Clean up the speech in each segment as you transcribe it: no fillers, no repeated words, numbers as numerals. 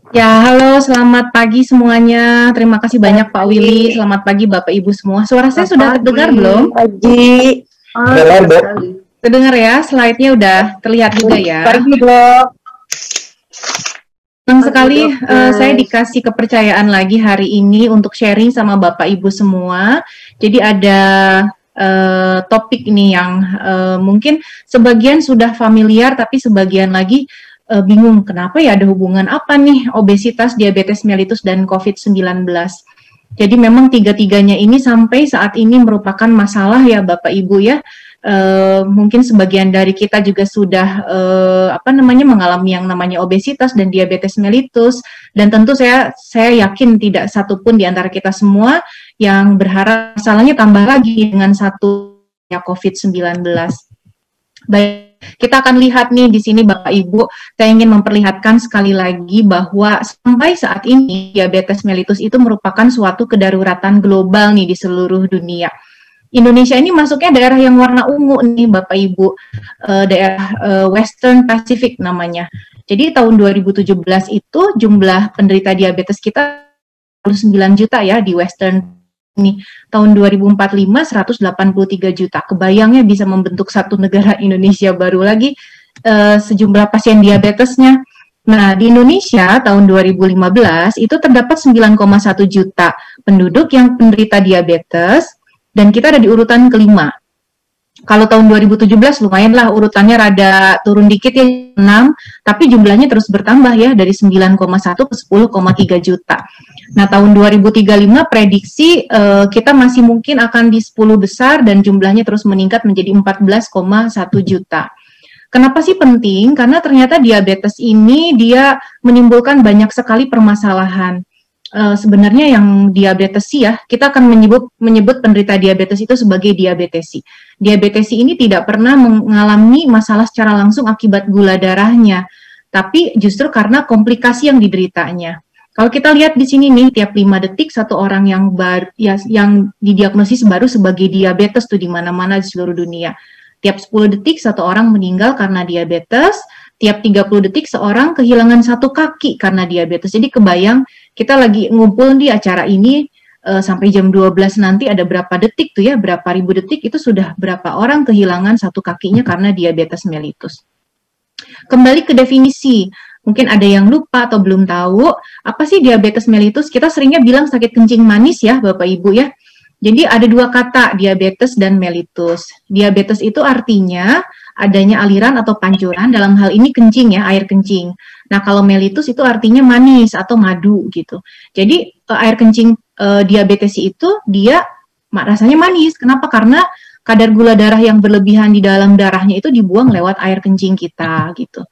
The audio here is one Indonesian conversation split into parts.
Ya, halo, selamat pagi semuanya. Terima kasih banyak Pak Willy. Pagi, Selamat pagi Bapak Ibu semua. Suara saya selamat sudah terdengar pagi. belum? Pagi. Dengar, Jelas, Dok. sekali. Terdengar ya, slide-nya udah terlihat juga ya. Pagi, Dok. Senang Pagi, sekali saya dokter. dikasih kepercayaan lagi hari ini untuk sharing sama Bapak Ibu semua. Jadi ada topik ini yang mungkin sebagian sudah familiar, tapi sebagian lagi bingung kenapa ya ada hubungan apa nih obesitas, diabetes mellitus, dan COVID-19. Jadi memang tiga-tiganya ini sampai saat ini merupakan masalah ya Bapak Ibu ya. Mungkin sebagian dari kita juga sudah mengalami yang namanya obesitas dan diabetes mellitus, dan tentu saya yakin tidak satupun di antara kita semua yang berharap masalahnya tambah lagi dengan satu ya COVID-19. Baik, kita akan lihat nih di sini Bapak Ibu, saya ingin memperlihatkan sekali lagi bahwa sampai saat ini diabetes mellitus itu merupakan suatu kedaruratan global nih di seluruh dunia. Indonesia ini masuknya daerah yang warna ungu nih Bapak Ibu, daerah Western Pacific namanya. Jadi tahun 2017 itu jumlah penderita diabetes kita 9 juta ya di Western ini. Tahun 2045 183 juta. Kebayangnya bisa membentuk satu negara Indonesia baru lagi sejumlah pasien diabetesnya. Nah, di Indonesia tahun 2015 itu terdapat 9,1 juta penduduk yang penderita diabetes, dan kita ada di urutan kelima. Kalau tahun 2017 lumayan lah urutannya rada turun dikit ya 6, tapi jumlahnya terus bertambah ya dari 9,1 ke 10,3 juta. Nah, tahun 2035 prediksi kita masih mungkin akan di 10 besar dan jumlahnya terus meningkat menjadi 14,1 juta. Kenapa sih penting? Karena ternyata diabetes ini dia menimbulkan banyak sekali permasalahan. Sebenarnya yang diabetesi ya, kita akan menyebut penderita diabetes itu sebagai diabetesi. Diabetesi ini tidak pernah mengalami masalah secara langsung akibat gula darahnya, tapi justru karena komplikasi yang dideritanya. Kalau kita lihat di sini nih, tiap 5 detik satu orang yang didiagnosis baru sebagai diabetes tuh di mana-mana di seluruh dunia. Tiap 10 detik satu orang meninggal karena diabetes, tiap 30 detik seorang kehilangan satu kaki karena diabetes. Jadi kebayang kita lagi ngumpul di acara ini sampai jam 12 nanti ada berapa detik tuh ya, berapa ribu detik itu sudah berapa orang kehilangan satu kakinya karena diabetes mellitus. Kembali ke definisi, mungkin ada yang lupa atau belum tahu, apa sih diabetes mellitus? Kita seringnya bilang sakit kencing manis ya Bapak Ibu ya. Jadi ada dua kata, diabetes dan mellitus. Diabetes itu artinya adanya aliran atau pancuran, dalam hal ini kencing ya, air kencing. Nah, kalau mellitus itu artinya manis atau madu gitu. Jadi air kencing diabetes itu dia rasanya manis. Kenapa? Karena kadar gula darah yang berlebihan di dalam darahnya itu dibuang lewat air kencing kita gitu.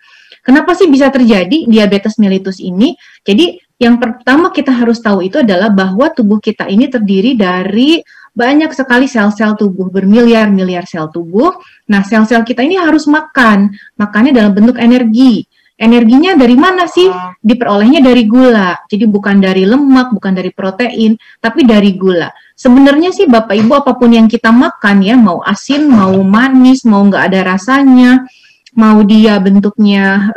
Kenapa sih bisa terjadi diabetes mellitus ini? Jadi yang pertama kita harus tahu itu adalah bahwa tubuh kita ini terdiri dari banyak sekali sel-sel tubuh, bermiliar-miliar sel tubuh. Nah, sel-sel kita ini harus makan, makannya dalam bentuk energi. Energinya dari mana sih? Diperolehnya dari gula. Jadi bukan dari lemak, bukan dari protein, tapi dari gula. Sebenarnya sih Bapak Ibu apapun yang kita makan ya, mau asin, mau manis, mau nggak ada rasanya, mau dia bentuknya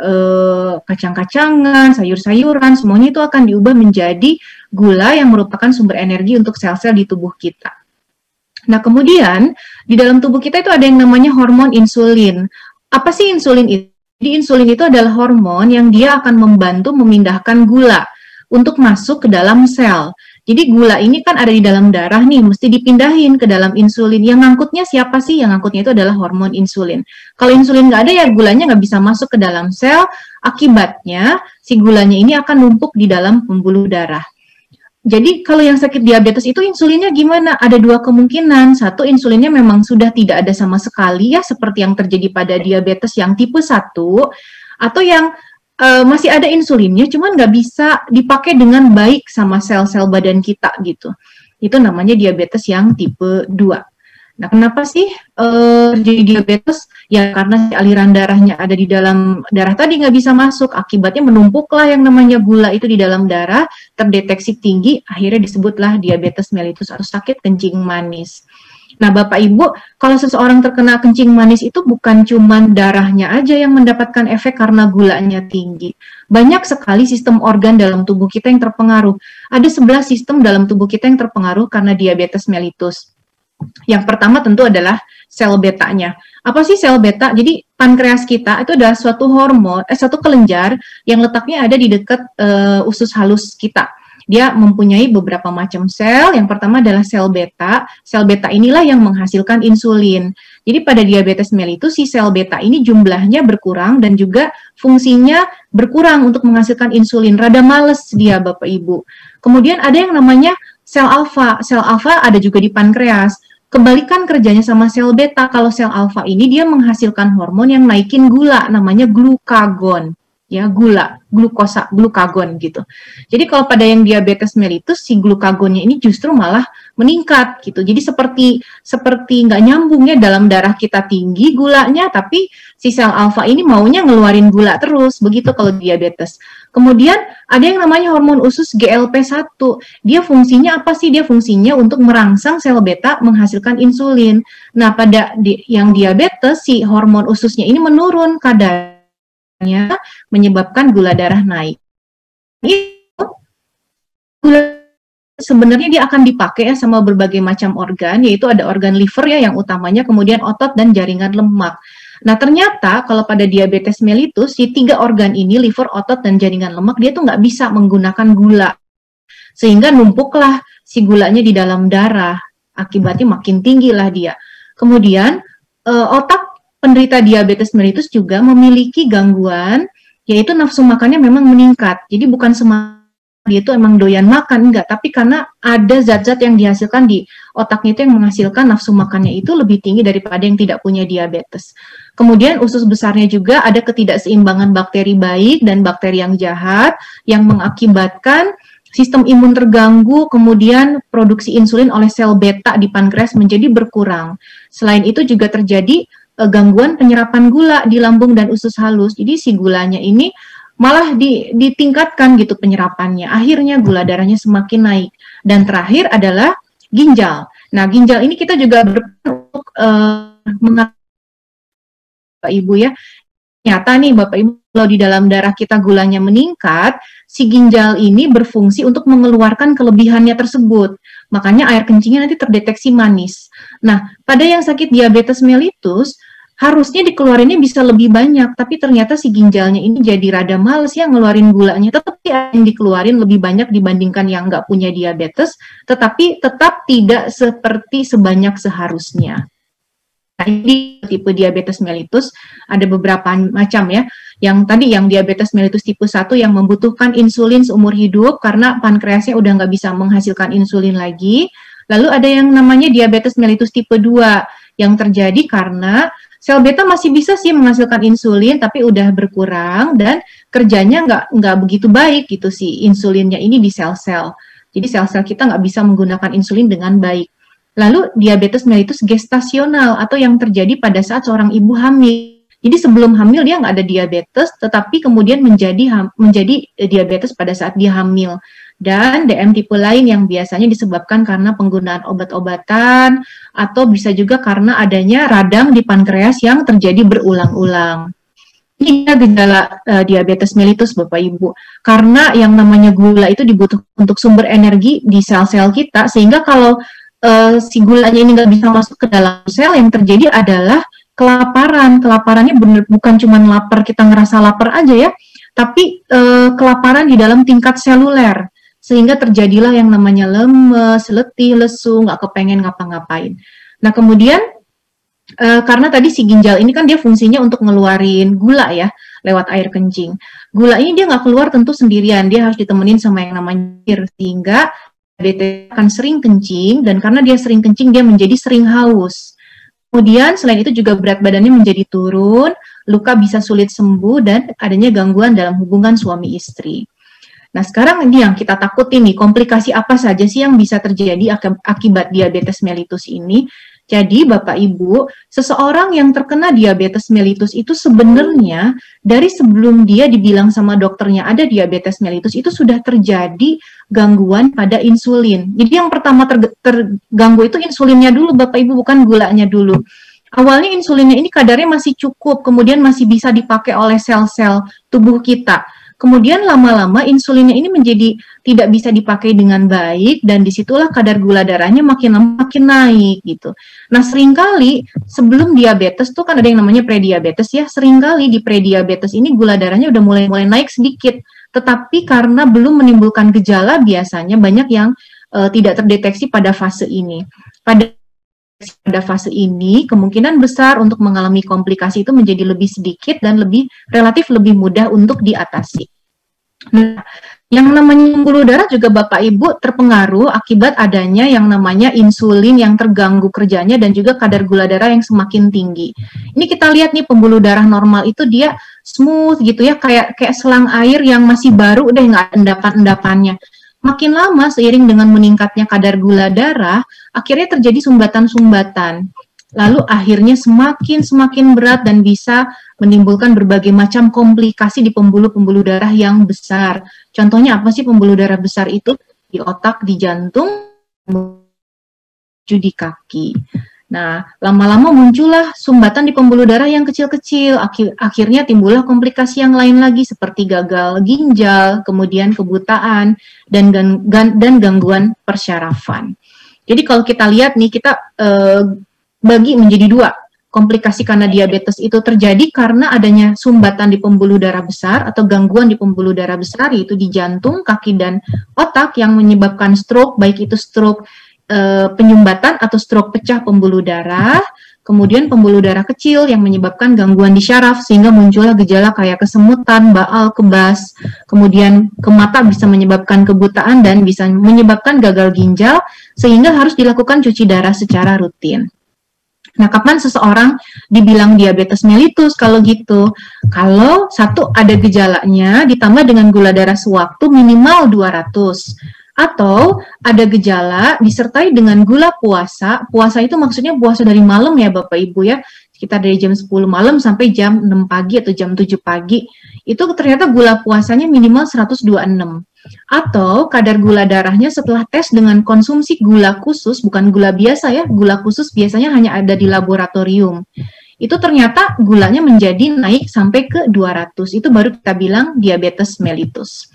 kacang-kacangan, sayur-sayuran, semuanya itu akan diubah menjadi gula yang merupakan sumber energi untuk sel-sel di tubuh kita. Nah, kemudian di dalam tubuh kita itu ada yang namanya hormon insulin. Apa sih insulin itu? Jadi insulin itu adalah hormon yang dia akan membantu memindahkan gula untuk masuk ke dalam sel. Jadi gula ini kan ada di dalam darah nih, mesti dipindahin ke dalam insulin. Yang ngangkutnya siapa sih? Yang ngangkutnya itu adalah hormon insulin. Kalau insulin nggak ada ya gulanya nggak bisa masuk ke dalam sel, akibatnya si gulanya ini akan numpuk di dalam pembuluh darah. Jadi kalau yang sakit diabetes itu insulinnya gimana? Ada dua kemungkinan. Satu, insulinnya memang sudah tidak ada sama sekali ya, seperti yang terjadi pada diabetes yang tipe 1, atau yang masih ada insulinnya, cuman nggak bisa dipakai dengan baik sama sel-sel badan kita gitu. Itu namanya diabetes yang tipe 2. Nah, kenapa sih jadi diabetes? Ya karena aliran darahnya ada di dalam darah tadi nggak bisa masuk, akibatnya menumpuklah yang namanya gula itu di dalam darah, terdeteksi tinggi, akhirnya disebutlah diabetes mellitus atau sakit kencing manis. Nah, Bapak Ibu, kalau seseorang terkena kencing manis itu bukan cuma darahnya aja yang mendapatkan efek karena gulanya tinggi. Banyak sekali sistem organ dalam tubuh kita yang terpengaruh. Ada 11 sistem dalam tubuh kita yang terpengaruh karena diabetes mellitus. Yang pertama tentu adalah sel betanya. Apa sih sel beta? Jadi pankreas kita itu adalah suatu hormon, suatu kelenjar yang letaknya ada di dekat usus halus kita. Dia mempunyai beberapa macam sel. Yang pertama adalah sel beta. Sel beta inilah yang menghasilkan insulin. Jadi pada diabetes mellitus si sel beta ini jumlahnya berkurang dan juga fungsinya berkurang untuk menghasilkan insulin. Rada males dia Bapak Ibu. Kemudian ada yang namanya sel alfa. Sel alfa ada juga di pankreas. Kebalikan kerjanya sama sel beta. Kalau sel alfa ini dia menghasilkan hormon yang naikin gula, namanya glukagon. Ya, gula, glukosa, glukagon gitu. Jadi kalau pada yang diabetes mellitus si glukagonnya ini justru malah meningkat gitu. Jadi seperti nggak nyambung ya, dalam darah kita tinggi gulanya, tapi si sel alfa ini maunya ngeluarin gula terus. Begitu kalau diabetes. Kemudian ada yang namanya hormon usus GLP-1. Dia fungsinya apa sih? Dia fungsinya untuk merangsang sel beta menghasilkan insulin. Nah, pada yang diabetes si hormon ususnya ini menurun kadar menyebabkan gula darah naik. Itu gula sebenarnya dia akan dipakai ya sama berbagai macam organ, yaitu ada organ liver ya yang utamanya, kemudian otot dan jaringan lemak. Nah ternyata kalau pada diabetes mellitus si 3 organ ini, liver, otot, dan jaringan lemak, dia tuh nggak bisa menggunakan gula, sehingga numpuklah si gulanya di dalam darah, akibatnya makin tinggi lah dia. Kemudian otak penderita diabetes mellitus juga memiliki gangguan, yaitu nafsu makannya memang meningkat. Jadi bukan semata dia itu emang doyan makan, enggak, tapi karena ada zat-zat yang dihasilkan di otaknya itu yang menghasilkan nafsu makannya itu lebih tinggi daripada yang tidak punya diabetes. Kemudian usus besarnya juga ada ketidakseimbangan bakteri baik dan bakteri yang jahat yang mengakibatkan sistem imun terganggu, kemudian produksi insulin oleh sel beta di pankreas menjadi berkurang. Selain itu juga terjadi gangguan penyerapan gula di lambung dan usus halus. Jadi si gulanya ini malah ditingkatkan gitu penyerapannya. Akhirnya gula darahnya semakin naik. Dan terakhir adalah ginjal. Nah, ginjal ini kita juga berperan untuk Bapak Ibu ya. Nyata nih Bapak Ibu, kalau di dalam darah kita gulanya meningkat, si ginjal ini berfungsi untuk mengeluarkan kelebihannya tersebut. Makanya air kencingnya nanti terdeteksi manis. Nah, pada yang sakit diabetes mellitus, harusnya dikeluarinnya bisa lebih banyak, tapi ternyata si ginjalnya ini jadi rada males ya ngeluarin gulanya, tetapi yang dikeluarin lebih banyak dibandingkan yang nggak punya diabetes, tetapi tetap tidak seperti sebanyak seharusnya. Nah, ini tipe diabetes mellitus ada beberapa macam ya. Yang tadi yang diabetes mellitus tipe 1 yang membutuhkan insulin seumur hidup karena pankreasnya udah nggak bisa menghasilkan insulin lagi. Lalu ada yang namanya diabetes mellitus tipe 2 yang terjadi karena sel beta masih bisa sih menghasilkan insulin, tapi udah berkurang dan kerjanya nggak begitu baik gitu si insulinnya ini di sel-sel. Jadi sel-sel kita nggak bisa menggunakan insulin dengan baik. Lalu diabetes mellitus gestasional atau yang terjadi pada saat seorang ibu hamil. Jadi sebelum hamil dia nggak ada diabetes, tetapi kemudian menjadi diabetes pada saat dia hamil. Dan DM tipe lain yang biasanya disebabkan karena penggunaan obat-obatan atau bisa juga karena adanya radang di pankreas yang terjadi berulang-ulang. Ini gejala diabetes mellitus Bapak Ibu. Karena yang namanya gula itu dibutuhkan untuk sumber energi di sel-sel kita, sehingga kalau si gulanya ini nggak bisa masuk ke dalam sel, yang terjadi adalah kelaparan. Kelaparannya bukan cuma lapar, kita ngerasa lapar aja ya, tapi kelaparan di dalam tingkat seluler. Sehingga terjadilah yang namanya lemes, letih, lesu, nggak kepengen ngapa-ngapain. Nah kemudian karena tadi si ginjal ini kan dia fungsinya untuk ngeluarin gula ya lewat air kencing. Gula ini dia nggak keluar tentu sendirian, dia harus ditemenin sama yang namanya air, sehingga dia akan sering kencing, dan karena dia sering kencing dia menjadi sering haus. Kemudian selain itu juga berat badannya menjadi turun, luka bisa sulit sembuh, dan adanya gangguan dalam hubungan suami istri. Nah sekarang ini yang kita takutin nih, komplikasi apa saja sih yang bisa terjadi akibat diabetes mellitus ini? Jadi Bapak Ibu, seseorang yang terkena diabetes mellitus itu sebenarnya dari sebelum dia dibilang sama dokternya ada diabetes mellitus itu sudah terjadi gangguan pada insulin. Jadi yang pertama terganggu itu insulinnya dulu Bapak Ibu, bukan gulanya dulu. Awalnya insulinnya ini kadarnya masih cukup, kemudian masih bisa dipakai oleh sel-sel tubuh kita. Kemudian lama-lama insulinnya ini menjadi tidak bisa dipakai dengan baik dan disitulah kadar gula darahnya makin lama makin naik gitu. Nah seringkali sebelum diabetes tuh kan ada yang namanya prediabetes ya, seringkali di prediabetes ini gula darahnya udah mulai naik sedikit, tetapi karena belum menimbulkan gejala biasanya banyak yang tidak terdeteksi pada fase ini. Pada fase ini, kemungkinan besar untuk mengalami komplikasi itu menjadi lebih sedikit dan relatif lebih mudah untuk diatasi. Nah, yang namanya pembuluh darah juga Bapak Ibu terpengaruh akibat adanya yang namanya insulin yang terganggu kerjanya dan juga kadar gula darah yang semakin tinggi. Ini kita lihat nih pembuluh darah normal itu dia smooth gitu ya, kayak selang air yang masih baru deh, nggak endapan-endapannya. Makin lama seiring dengan meningkatnya kadar gula darah, akhirnya terjadi sumbatan-sumbatan. Lalu akhirnya semakin berat dan bisa menimbulkan berbagai macam komplikasi di pembuluh-pembuluh darah yang besar. Contohnya apa sih pembuluh darah besar itu? Di otak, di jantung, di kaki. Nah, lama-lama muncullah sumbatan di pembuluh darah yang kecil-kecil. Akhirnya timbullah komplikasi yang lain lagi seperti gagal ginjal, kemudian kebutaan, dan gangguan persyarafan. Jadi kalau kita lihat nih, kita bagi menjadi dua. Komplikasi karena diabetes itu terjadi karena adanya sumbatan di pembuluh darah besar atau gangguan di pembuluh darah besar, yaitu di jantung, kaki, dan otak yang menyebabkan stroke, baik itu stroke penyumbatan atau stroke pecah pembuluh darah, kemudian pembuluh darah kecil yang menyebabkan gangguan di syaraf sehingga muncullah gejala kayak kesemutan, baal, kebas, kemudian ke mata bisa menyebabkan kebutaan dan bisa menyebabkan gagal ginjal sehingga harus dilakukan cuci darah secara rutin. Nah, kapan seseorang dibilang diabetes mellitus kalau gitu? Kalau satu ada gejalanya ditambah dengan gula darah sewaktu minimal 200. Atau ada gejala disertai dengan gula puasa. Puasa itu maksudnya puasa dari malam ya Bapak Ibu ya. Sekitar dari jam 10 malam sampai jam 6 pagi atau jam 7 pagi. Itu ternyata gula puasanya minimal 126. Atau kadar gula darahnya setelah tes dengan konsumsi gula khusus, bukan gula biasa ya. Gula khusus biasanya hanya ada di laboratorium. Itu ternyata gulanya menjadi naik sampai ke 200. Itu baru kita bilang diabetes mellitus.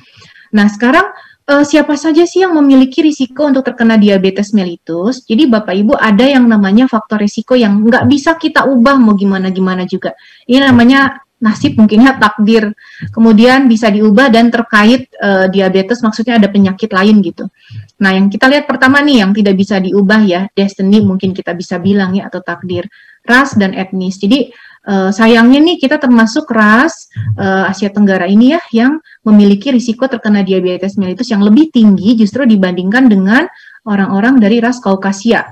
Nah sekarang siapa saja sih yang memiliki risiko untuk terkena diabetes mellitus? Jadi Bapak Ibu ada yang namanya faktor risiko yang nggak bisa kita ubah mau gimana-gimana juga. Ini namanya nasib mungkin ya, takdir. Kemudian bisa diubah dan terkait diabetes maksudnya ada penyakit lain gitu. Nah yang kita lihat pertama nih yang tidak bisa diubah ya, destiny mungkin kita bisa bilang ya atau takdir, ras dan etnis. Jadi sayangnya nih kita termasuk ras Asia Tenggara ini ya yang memiliki risiko terkena diabetes mellitus yang lebih tinggi justru dibandingkan dengan orang-orang dari ras Kaukasia.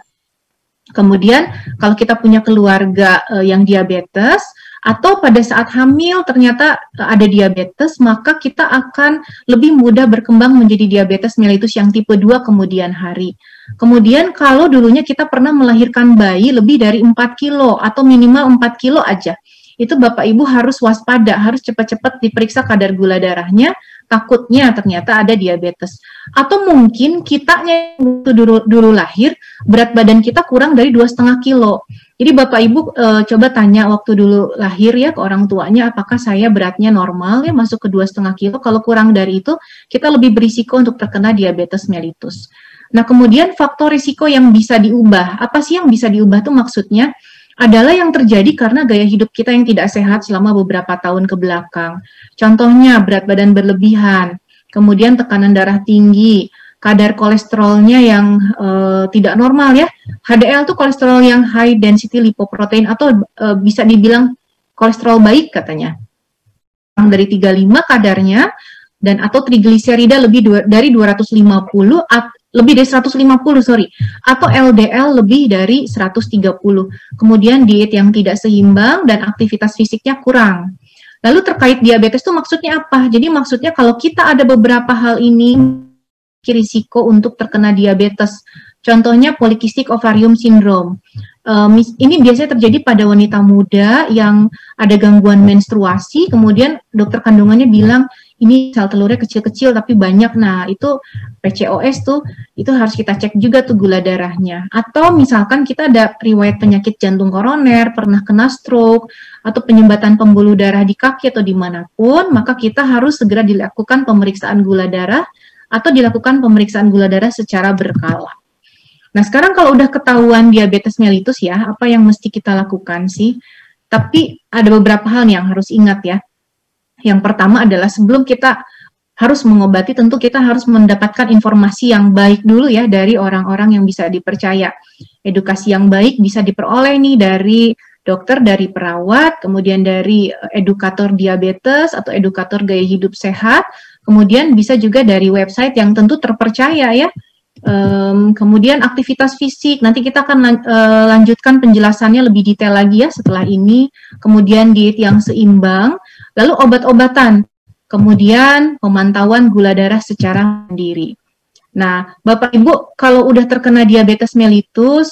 Kemudian kalau kita punya keluarga yang diabetes atau pada saat hamil ternyata ada diabetes, maka kita akan lebih mudah berkembang menjadi diabetes mellitus yang tipe 2 kemudian hari. Kemudian kalau dulunya kita pernah melahirkan bayi lebih dari 4 kilo atau minimal 4 kilo aja, itu Bapak Ibu harus waspada, harus cepat-cepat diperiksa kadar gula darahnya, takutnya ternyata ada diabetes. Atau mungkin kitanya dulu lahir, berat badan kita kurang dari 2,5 kilo. Jadi Bapak Ibu coba tanya waktu dulu lahir ya ke orang tuanya, apakah saya beratnya normal ya masuk ke 2,5 kilo, kalau kurang dari itu kita lebih berisiko untuk terkena diabetes mellitus. Nah kemudian faktor risiko yang bisa diubah, apa sih yang bisa diubah tuh maksudnya? Adalah yang terjadi karena gaya hidup kita yang tidak sehat selama beberapa tahun ke belakang. Contohnya berat badan berlebihan, kemudian tekanan darah tinggi, kadar kolesterolnya yang tidak normal ya. HDL itu kolesterol yang high density lipoprotein atau bisa dibilang kolesterol baik katanya. Dari 35 kadarnya dan atau trigliserida lebih dari 250 lebih dari 150 atau LDL lebih dari 130. Kemudian diet yang tidak seimbang dan aktivitas fisiknya kurang. Lalu terkait diabetes itu maksudnya apa? Jadi maksudnya kalau kita ada beberapa hal ini risiko untuk terkena diabetes. Contohnya polycystic ovarium syndrome. Ini biasanya terjadi pada wanita muda yang ada gangguan menstruasi, kemudian dokter kandungannya bilang ini sel telurnya kecil-kecil tapi banyak. Nah, itu PCOS tuh, itu harus kita cek juga tuh gula darahnya. Atau misalkan kita ada riwayat penyakit jantung koroner, pernah kena stroke, atau penyumbatan pembuluh darah di kaki atau dimanapun, maka kita harus segera dilakukan pemeriksaan gula darah atau dilakukan pemeriksaan gula darah secara berkala. Nah, sekarang kalau udah ketahuan diabetes mellitus ya, apa yang mesti kita lakukan sih? Tapi ada beberapa hal yang harus ingat ya. Yang pertama adalah sebelum kita harus mengobati, tentu kita harus mendapatkan informasi yang baik dulu ya dari orang-orang yang bisa dipercaya. Edukasi yang baik bisa diperoleh nih dari dokter, dari perawat, kemudian dari edukator diabetes atau edukator gaya hidup sehat, kemudian bisa juga dari website yang tentu terpercaya ya. Kemudian aktivitas fisik, nanti kita akan lanjutkan penjelasannya lebih detail lagi ya setelah ini. Kemudian diet yang seimbang, lalu obat-obatan, kemudian pemantauan gula darah secara mandiri. Nah, Bapak Ibu, kalau udah terkena diabetes mellitus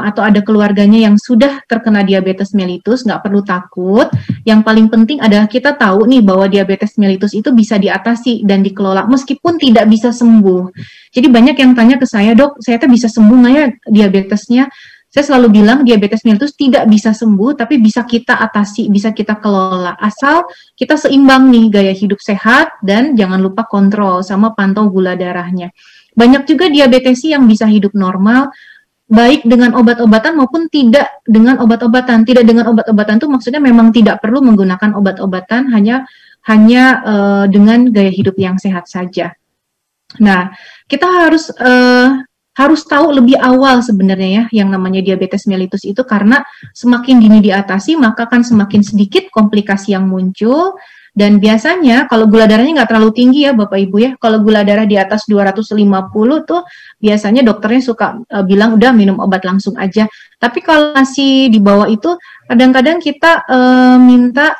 atau ada keluarganya yang sudah terkena diabetes mellitus, nggak perlu takut. Yang paling penting adalah kita tahu nih bahwa diabetes mellitus itu bisa diatasi dan dikelola meskipun tidak bisa sembuh. Jadi banyak yang tanya ke saya, dok, saya bisa sembuh nggak ya diabetesnya? Saya selalu bilang diabetes mellitus tidak bisa sembuh, tapi bisa kita atasi, bisa kita kelola. Asal kita seimbang nih gaya hidup sehat dan jangan lupa kontrol sama pantau gula darahnya. Banyak juga diabetesi yang bisa hidup normal, baik dengan obat-obatan maupun tidak dengan obat-obatan. Tidak dengan obat-obatan itu maksudnya memang tidak perlu menggunakan obat-obatan, hanya dengan gaya hidup yang sehat saja. Nah, kita harus tahu lebih awal sebenarnya ya yang namanya diabetes mellitus itu, karena semakin dini diatasi maka akan semakin sedikit komplikasi yang muncul. Dan biasanya kalau gula darahnya nggak terlalu tinggi ya Bapak Ibu ya, kalau gula darah di atas 250 tuh biasanya dokternya suka bilang udah minum obat langsung aja. Tapi kalau masih di bawah itu kadang-kadang kita minta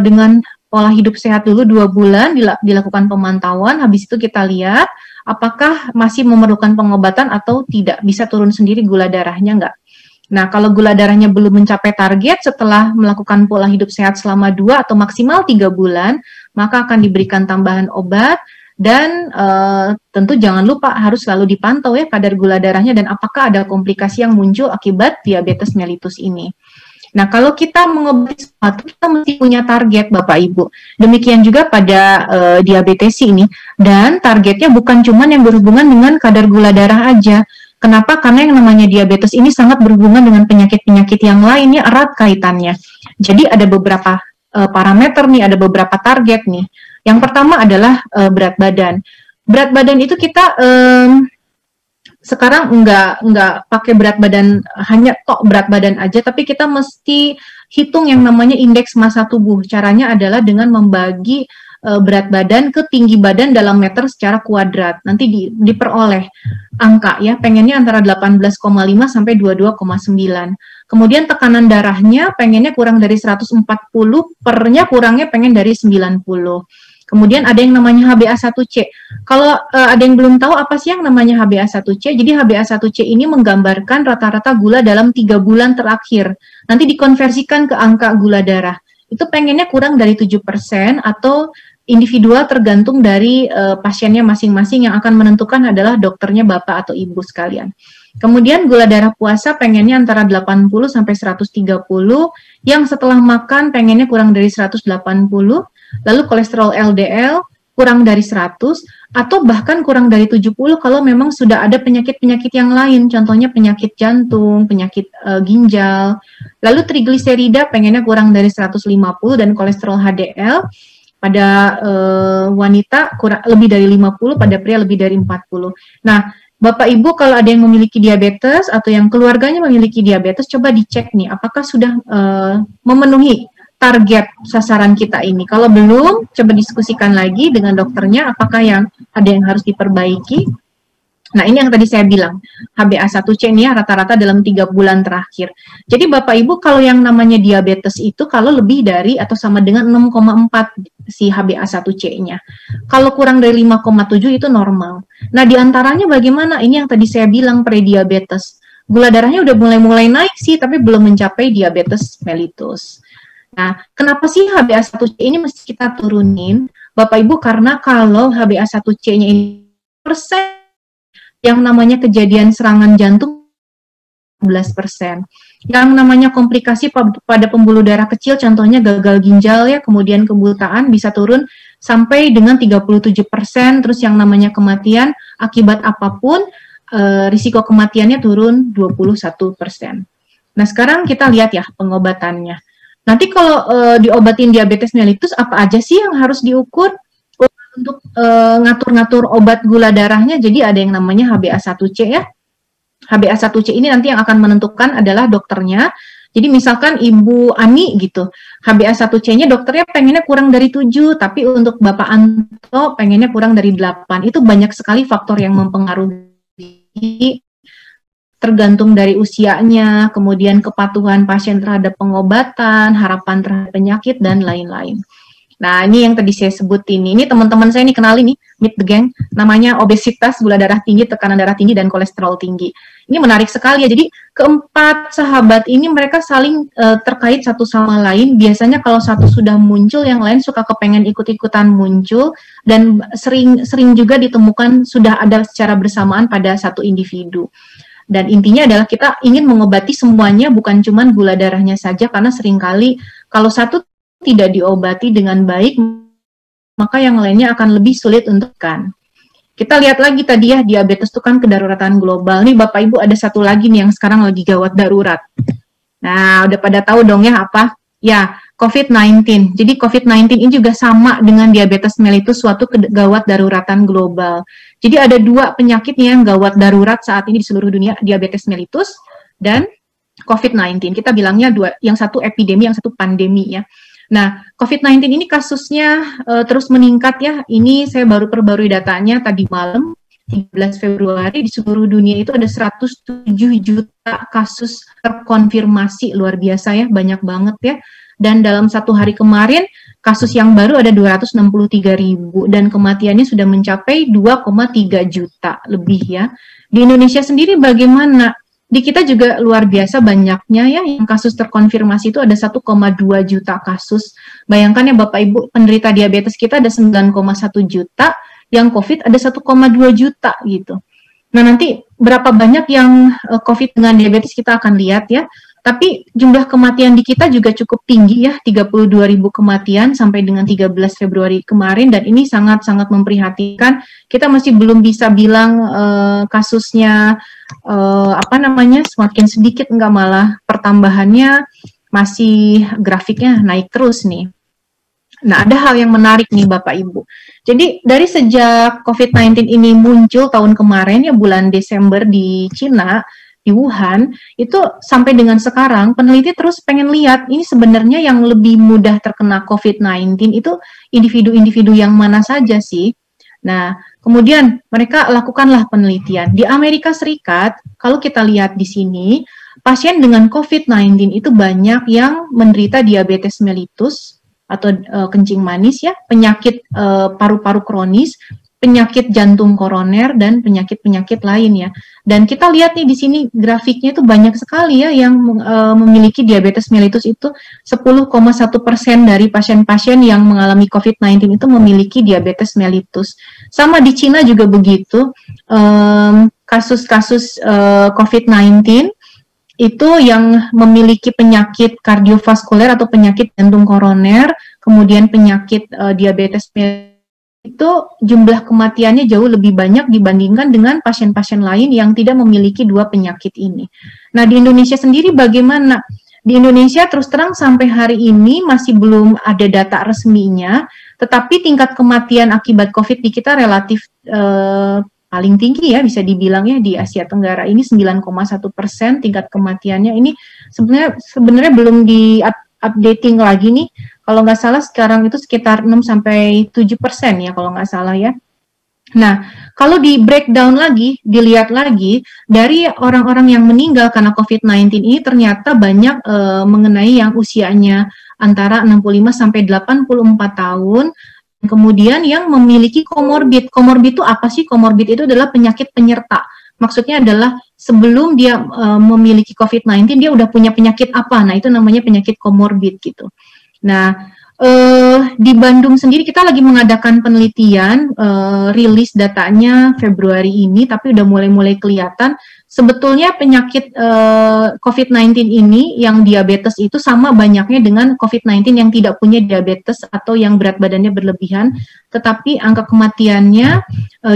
dengan pola hidup sehat dulu 2 bulan dilakukan pemantauan, habis itu kita lihat apakah masih memerlukan pengobatan atau tidak, bisa turun sendiri gula darahnya nggak. Nah, kalau gula darahnya belum mencapai target setelah melakukan pola hidup sehat selama 2 atau maksimal 3 bulan, maka akan diberikan tambahan obat dan tentu jangan lupa harus selalu dipantau ya kadar gula darahnya dan apakah ada komplikasi yang muncul akibat diabetes mellitus ini. Nah, kalau kita mengobati sesuatu, kita mesti punya target, Bapak Ibu. Demikian juga pada diabetes ini. Dan targetnya bukan cuma yang berhubungan dengan kadar gula darah aja. Kenapa? Karena yang namanya diabetes ini sangat berhubungan dengan penyakit-penyakit yang lainnya, erat kaitannya. Jadi ada beberapa parameter nih, ada beberapa target nih. Yang pertama adalah berat badan. Berat badan itu kita sekarang nggak pakai berat badan, hanya tok berat badan aja, tapi kita mesti hitung yang namanya indeks massa tubuh. Caranya adalah dengan membagi berat badan ke tinggi badan dalam meter secara kuadrat. Nanti diperoleh angka ya, pengennya antara 18,5 sampai 22,9. Kemudian tekanan darahnya pengennya kurang dari 140, pernya kurangnya pengen dari 90. Kemudian ada yang namanya HbA1c. Kalau ada yang belum tahu apa sih yang namanya HbA1c, jadi HbA1c ini menggambarkan rata-rata gula dalam 3 bulan terakhir. Nanti dikonversikan ke angka gula darah. Itu pengennya kurang dari 7% atau individual tergantung dari pasiennya masing-masing, yang akan menentukan adalah dokternya Bapak atau Ibu sekalian. Kemudian gula darah puasa pengennya antara 80 sampai 130, yang setelah makan pengennya kurang dari 180, lalu kolesterol LDL kurang dari 100 atau bahkan kurang dari 70 kalau memang sudah ada penyakit-penyakit yang lain, contohnya penyakit jantung, penyakit ginjal. Lalu trigliserida pengennya kurang dari 150 dan kolesterol HDL pada wanita kurang lebih dari 50, pada pria lebih dari 40. Nah, Bapak Ibu kalau ada yang memiliki diabetes atau yang keluarganya memiliki diabetes, coba dicek nih apakah sudah memenuhi target sasaran kita ini. Kalau belum, coba diskusikan lagi dengan dokternya apakah ada yang harus diperbaiki. Nah, ini yang tadi saya bilang, HbA1c ini ya rata-rata dalam 3 bulan terakhir. Jadi Bapak Ibu, kalau yang namanya diabetes itu kalau lebih dari atau sama dengan 6,4 si HbA1c-nya. Kalau kurang dari 5,7 itu normal. Nah, diantaranya bagaimana? Ini yang tadi saya bilang prediabetes. Gula darahnya udah mulai naik sih, tapi belum mencapai diabetes mellitus. Nah, kenapa sih HbA1c ini mesti kita turunin? Bapak Ibu, karena kalau HbA1c-nya ini persen, yang namanya kejadian serangan jantung 11%. Yang namanya komplikasi pada pembuluh darah kecil, contohnya gagal ginjal ya, kemudian kebutaan bisa turun sampai dengan 37%, terus yang namanya kematian akibat apapun, risiko kematiannya turun 21%. Nah, sekarang kita lihat ya pengobatannya. Nanti kalau diobatin diabetes mellitus, apa aja sih yang harus diukur? Untuk ngatur-ngatur obat gula darahnya, jadi ada yang namanya HbA1c ya. HbA1c ini nanti yang akan menentukan adalah dokternya. Jadi misalkan Ibu Ani gitu, HbA1c-nya dokternya pengennya kurang dari 7, tapi untuk Bapak Anto pengennya kurang dari 8. Itu banyak sekali faktor yang mempengaruhi, tergantung dari usianya, kemudian kepatuhan pasien terhadap pengobatan, harapan terhadap penyakit, dan lain-lain. Nah, ini yang tadi saya sebutin. Ini teman-teman saya nih kenali nih, meet the gang, namanya obesitas, gula darah tinggi, tekanan darah tinggi, dan kolesterol tinggi. Ini menarik sekali ya. Jadi keempat sahabat ini mereka saling terkait satu sama lain. Biasanya kalau satu sudah muncul, yang lain suka kepengen ikut-ikutan muncul, dan sering juga ditemukan sudah ada secara bersamaan pada satu individu. Dan intinya adalah kita ingin mengobati semuanya, bukan cuma gula darahnya saja, karena seringkali kalau satu tidak diobati dengan baik, maka yang lainnya akan lebih sulit untuk kan. Kita lihat lagi tadi ya, diabetes itu kan kedaruratan global. Nih Bapak Ibu ada satu lagi nih yang sekarang lagi gawat darurat. Nah, udah pada tahu dong ya apa? Ya, COVID-19. Jadi COVID-19 ini juga sama dengan diabetes mellitus, suatu gawat daruratan global. Jadi ada dua penyakit yang gawat darurat saat ini di seluruh dunia, diabetes mellitus dan COVID-19. Kita bilangnya dua, yang satu epidemi, yang satu pandemi ya. Nah, COVID-19 ini kasusnya terus meningkat ya. Ini saya baru perbarui datanya tadi malam, 13 Februari, di seluruh dunia itu ada 107 juta kasus terkonfirmasi, luar biasa ya, banyak banget ya. Dan dalam satu hari kemarin, kasus yang baru ada 263.000 dan kematiannya sudah mencapai 2,3 juta lebih ya. Di Indonesia sendiri bagaimana? Di kita juga luar biasa banyaknya ya, yang kasus terkonfirmasi itu ada 1,2 juta kasus. Bayangkan ya Bapak Ibu, penderita diabetes kita ada 9,1 juta, yang COVID ada 1,2 juta gitu. Nah, nanti berapa banyak yang COVID dengan diabetes kita akan lihat ya. Tapi jumlah kematian di kita juga cukup tinggi ya, 32.000 kematian sampai dengan 13 Februari kemarin, dan ini sangat-sangat memprihatinkan. Kita masih belum bisa bilang kasusnya semakin sedikit, enggak, malah pertambahannya masih grafiknya naik terus nih. Nah, ada hal yang menarik nih Bapak Ibu. Jadi dari sejak COVID-19 ini muncul tahun kemarin ya, bulan Desember di Cina, di Wuhan, itu sampai dengan sekarang peneliti terus pengen lihat ini sebenarnya yang lebih mudah terkena COVID-19 itu individu-individu yang mana saja sih. Nah, kemudian mereka lakukanlah penelitian. Di Amerika Serikat, kalau kita lihat di sini, pasien dengan COVID-19 itu banyak yang menderita diabetes mellitus atau kencing manis ya, penyakit paru-paru kronis, penyakit jantung koroner, dan penyakit-penyakit lain ya. Dan kita lihat nih di sini grafiknya itu banyak sekali ya yang memiliki diabetes mellitus itu 10,1% dari pasien-pasien yang mengalami COVID-19 itu memiliki diabetes mellitus. Sama di Cina juga begitu, kasus-kasus COVID-19 itu yang memiliki penyakit kardiovaskuler atau penyakit jantung koroner, kemudian penyakit diabetes mellitus, itu jumlah kematiannya jauh lebih banyak dibandingkan dengan pasien-pasien lain yang tidak memiliki dua penyakit ini. Nah, di Indonesia sendiri bagaimana? Di Indonesia terus terang sampai hari ini masih belum ada data resminya, tetapi tingkat kematian akibat COVID di kita relatif paling tinggi ya, bisa dibilang ya, di Asia Tenggara ini 9,1% tingkat kematiannya. Ini sebenarnya belum di updating lagi nih. Kalau nggak salah sekarang itu sekitar 6-7% ya kalau nggak salah ya. Nah, kalau di breakdown lagi, dilihat lagi, dari orang-orang yang meninggal karena COVID-19 ini ternyata banyak mengenai yang usianya antara 65 sampai 84 tahun, kemudian yang memiliki komorbid. Komorbid itu apa sih? Komorbid itu adalah penyakit penyerta. Maksudnya adalah sebelum dia memiliki COVID-19, dia udah punya penyakit apa? Nah, itu namanya penyakit komorbid gitu. Nah, di Bandung sendiri kita lagi mengadakan penelitian, rilis datanya Februari ini, tapi udah mulai kelihatan sebetulnya penyakit COVID-19 ini yang diabetes itu sama banyaknya dengan COVID-19 yang tidak punya diabetes atau yang berat badannya berlebihan, tetapi angka kematiannya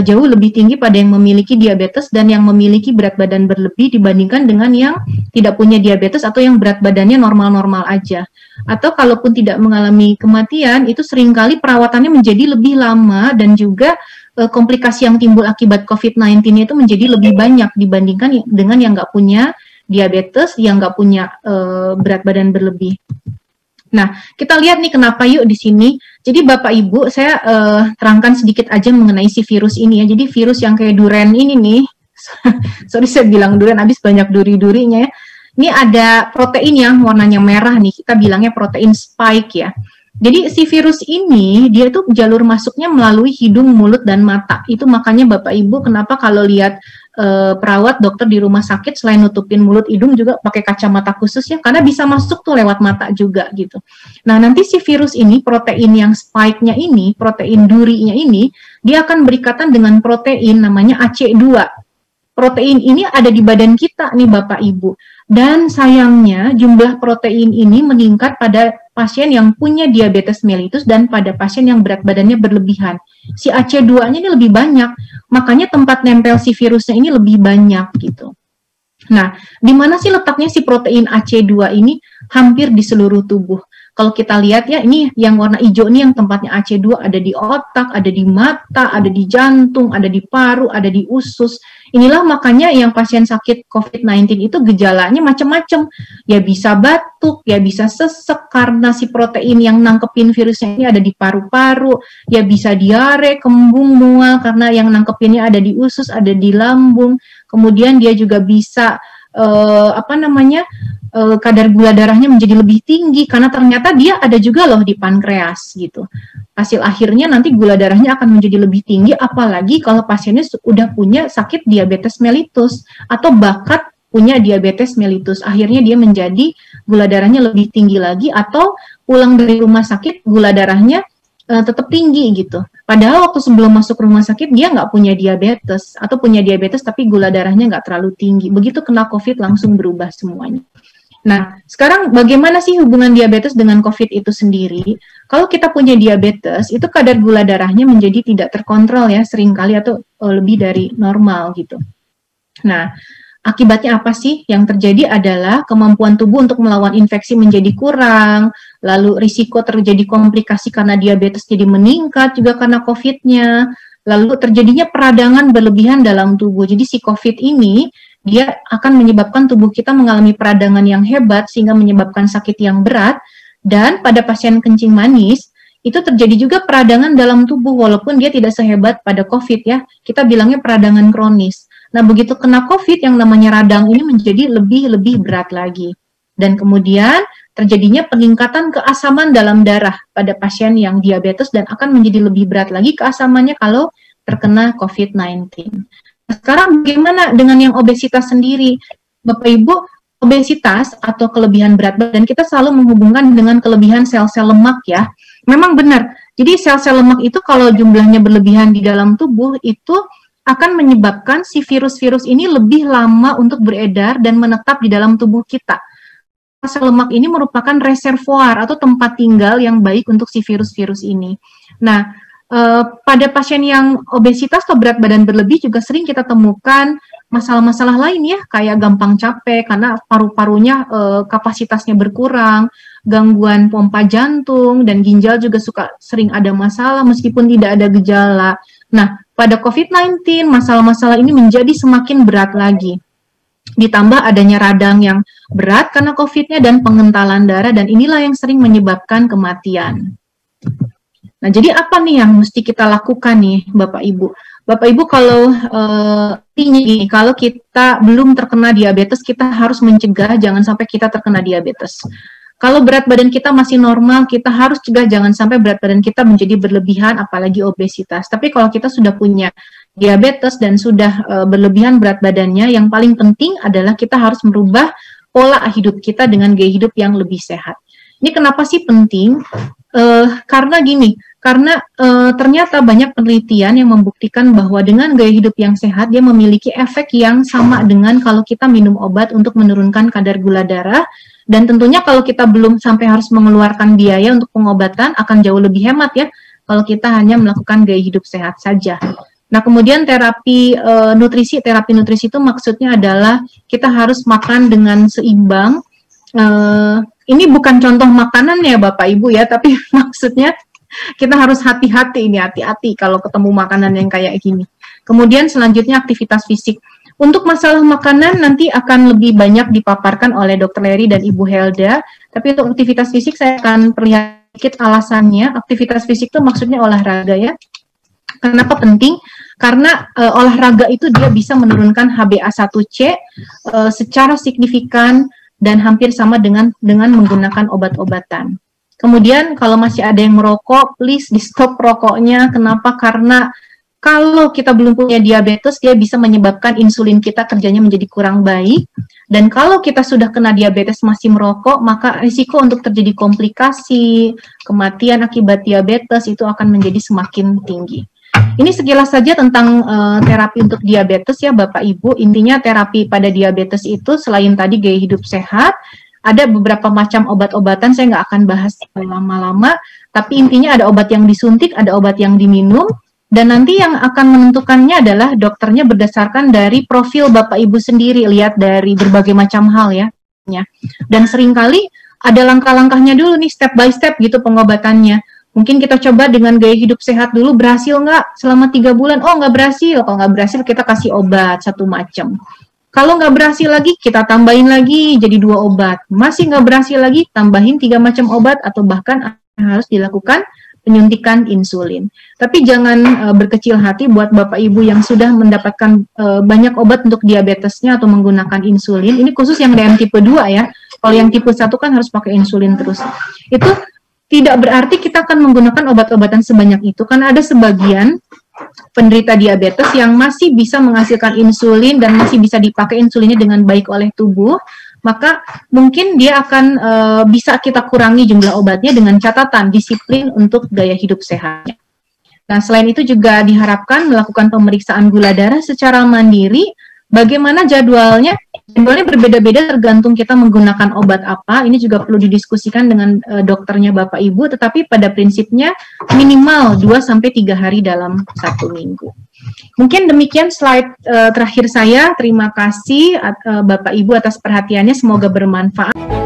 jauh lebih tinggi pada yang memiliki diabetes dan yang memiliki berat badan berlebih dibandingkan dengan yang tidak punya diabetes atau yang berat badannya normal-normal aja. Atau kalaupun tidak mengalami kematian, itu seringkali perawatannya menjadi lebih lama dan juga komplikasi yang timbul akibat COVID-19 itu menjadi lebih banyak dibandingkan dengan yang nggak punya diabetes, yang nggak punya berat badan berlebih. Nah, kita lihat nih kenapa yuk di sini. Jadi Bapak Ibu, saya terangkan sedikit aja mengenai si virus ini ya. Jadi virus yang kayak duren ini nih, sorry saya bilang duren, habis banyak duri-durinya ya. Ini ada protein yang warnanya merah nih, kita bilangnya protein spike ya. Jadi si virus ini, dia tuh jalur masuknya melalui hidung, mulut, dan mata. Itu makanya Bapak Ibu kenapa kalau lihat perawat dokter di rumah sakit selain nutupin mulut, hidung juga pakai kacamata khusus ya, karena bisa masuk tuh lewat mata juga gitu. Nah nanti si virus ini, protein yang spike-nya ini, protein durinya ini, dia akan berikatan dengan protein namanya AC2. Protein ini ada di badan kita nih Bapak Ibu. Dan sayangnya jumlah protein ini meningkat pada pasien yang punya diabetes mellitus dan pada pasien yang berat badannya berlebihan. Si AC2-nya ini lebih banyak, makanya tempat nempel si virusnya ini lebih banyak gitu. Nah, di mana sih letaknya si protein AC2 ini? Hampir di seluruh tubuh. Kalau kita lihat ya, ini yang warna hijau ini yang tempatnya AC2 ada di otak, ada di mata, ada di jantung, ada di paru, ada di usus. Inilah makanya yang pasien sakit COVID-19 itu gejalanya macam-macam. Ya bisa batuk, ya bisa sesek karena si protein yang nangkepin virusnya ini ada di paru-paru, ya bisa diare, kembung, mual karena yang nangkepinnya ada di usus, ada di lambung. Kemudian dia juga bisa kadar gula darahnya menjadi lebih tinggi karena ternyata dia ada juga loh di pankreas gitu. Hasil akhirnya nanti gula darahnya akan menjadi lebih tinggi, apalagi kalau pasiennya sudah punya sakit diabetes mellitus atau bahkan punya diabetes mellitus. Akhirnya dia menjadi gula darahnya lebih tinggi lagi atau pulang dari rumah sakit gula darahnya tetap tinggi gitu. Padahal waktu sebelum masuk rumah sakit dia nggak punya diabetes atau punya diabetes tapi gula darahnya nggak terlalu tinggi. Begitu kena COVID langsung berubah semuanya. Nah, sekarang bagaimana sih hubungan diabetes dengan COVID itu sendiri? Kalau kita punya diabetes, itu kadar gula darahnya menjadi tidak terkontrol ya, seringkali atau lebih dari normal gitu. Nah, akibatnya apa sih? Yang terjadi adalah kemampuan tubuh untuk melawan infeksi menjadi kurang, lalu risiko terjadi komplikasi karena diabetes jadi meningkat juga karena COVID-nya, lalu terjadinya peradangan berlebihan dalam tubuh. Jadi si COVID ini, dia akan menyebabkan tubuh kita mengalami peradangan yang hebat sehingga menyebabkan sakit yang berat, dan pada pasien kencing manis, itu terjadi juga peradangan dalam tubuh walaupun dia tidak sehebat pada COVID ya, kita bilangnya peradangan kronis. Nah, begitu kena COVID, yang namanya radang ini menjadi lebih berat lagi. Dan kemudian terjadinya peningkatan keasaman dalam darah pada pasien yang diabetes dan akan menjadi lebih berat lagi keasamannya kalau terkena COVID-19. Sekarang bagaimana dengan yang obesitas sendiri? Bapak Ibu, obesitas atau kelebihan berat badan kita selalu menghubungkan dengan kelebihan sel-sel lemak ya. Memang benar. Jadi sel-sel lemak itu kalau jumlahnya berlebihan di dalam tubuh itu akan menyebabkan si virus-virus ini lebih lama untuk beredar dan menetap di dalam tubuh kita. Sel lemak ini merupakan reservoir atau tempat tinggal yang baik untuk si virus-virus ini. Nah, pada pasien yang obesitas atau berat badan berlebih juga sering kita temukan masalah-masalah lain ya, kayak gampang capek karena paru-parunya kapasitasnya berkurang, gangguan pompa jantung, dan ginjal juga sering ada masalah meskipun tidak ada gejala. Nah, pada COVID-19 masalah-masalah ini menjadi semakin berat lagi. Ditambah adanya radang yang berat karena COVID-nya dan pengentalan darah, dan inilah yang sering menyebabkan kematian. Nah, jadi apa nih yang mesti kita lakukan nih, Bapak Ibu? Bapak Ibu kalau ini kalau kita belum terkena diabetes, kita harus mencegah jangan sampai kita terkena diabetes. Kalau berat badan kita masih normal, kita harus cegah jangan sampai berat badan kita menjadi berlebihan, apalagi obesitas. Tapi kalau kita sudah punya diabetes dan sudah berlebihan berat badannya, yang paling penting adalah kita harus merubah pola hidup kita dengan gaya hidup yang lebih sehat. Ini kenapa sih penting? Karena gini, karena ternyata banyak penelitian yang membuktikan bahwa dengan gaya hidup yang sehat, dia memiliki efek yang sama dengan kalau kita minum obat untuk menurunkan kadar gula darah. Dan tentunya kalau kita belum sampai harus mengeluarkan biaya untuk pengobatan, akan jauh lebih hemat ya, kalau kita hanya melakukan gaya hidup sehat saja. Nah, kemudian terapi nutrisi itu maksudnya adalah kita harus makan dengan seimbang. Ini bukan contoh makanan ya Bapak Ibu ya, tapi maksudnya kita harus hati-hati kalau ketemu makanan yang kayak gini. Kemudian selanjutnya aktivitas fisik. Untuk masalah makanan nanti akan lebih banyak dipaparkan oleh Dr. Leri dan Ibu Helda, tapi untuk aktivitas fisik saya akan perlihatkan sedikit alasannya. Aktivitas fisik itu maksudnya olahraga ya. Kenapa penting? Karena olahraga itu dia bisa menurunkan HbA1c secara signifikan dan hampir sama dengan menggunakan obat-obatan. Kemudian kalau masih ada yang merokok, please di stop rokoknya. Kenapa? Karena kalau kita belum punya diabetes, dia bisa menyebabkan insulin kita kerjanya menjadi kurang baik. Dan kalau kita sudah kena diabetes masih merokok, maka risiko untuk terjadi komplikasi, kematian akibat diabetes itu akan menjadi semakin tinggi. Ini sekilas saja tentang terapi untuk diabetes ya Bapak Ibu. Intinya terapi pada diabetes itu selain tadi gaya hidup sehat, ada beberapa macam obat-obatan, saya nggak akan bahas lama-lama, tapi intinya ada obat yang disuntik, ada obat yang diminum, dan nanti yang akan menentukannya adalah dokternya berdasarkan dari profil Bapak Ibu sendiri, lihat dari berbagai macam hal ya. Dan seringkali ada langkah-langkahnya dulu nih, step by step gitu pengobatannya. Mungkin kita coba dengan gaya hidup sehat dulu, berhasil nggak selama 3 bulan? Oh nggak berhasil, kalau nggak berhasil kita kasih obat satu macam. Kalau nggak berhasil lagi, kita tambahin lagi jadi 2 obat. Masih nggak berhasil lagi, tambahin 3 macam obat atau bahkan harus dilakukan penyuntikan insulin. Tapi jangan berkecil hati buat Bapak Ibu yang sudah mendapatkan banyak obat untuk diabetesnya atau menggunakan insulin. Ini khusus yang DM tipe 2 ya. Kalau yang tipe 1 kan harus pakai insulin terus. Itu tidak berarti kita akan menggunakan obat-obatan sebanyak itu, karena ada sebagian penderita diabetes yang masih bisa menghasilkan insulin dan masih bisa dipakai insulinnya dengan baik oleh tubuh. Maka mungkin dia akan bisa kita kurangi jumlah obatnya dengan catatan disiplin untuk gaya hidup sehatnya. Nah, selain itu juga diharapkan melakukan pemeriksaan gula darah secara mandiri. Bagaimana jadwalnya? Jadwalnya berbeda-beda tergantung kita menggunakan obat apa. Ini juga perlu didiskusikan dengan dokternya Bapak Ibu, tetapi pada prinsipnya minimal 2-3 hari dalam 1 minggu. Mungkin demikian slide terakhir saya. Terima kasih Bapak Ibu atas perhatiannya, semoga bermanfaat.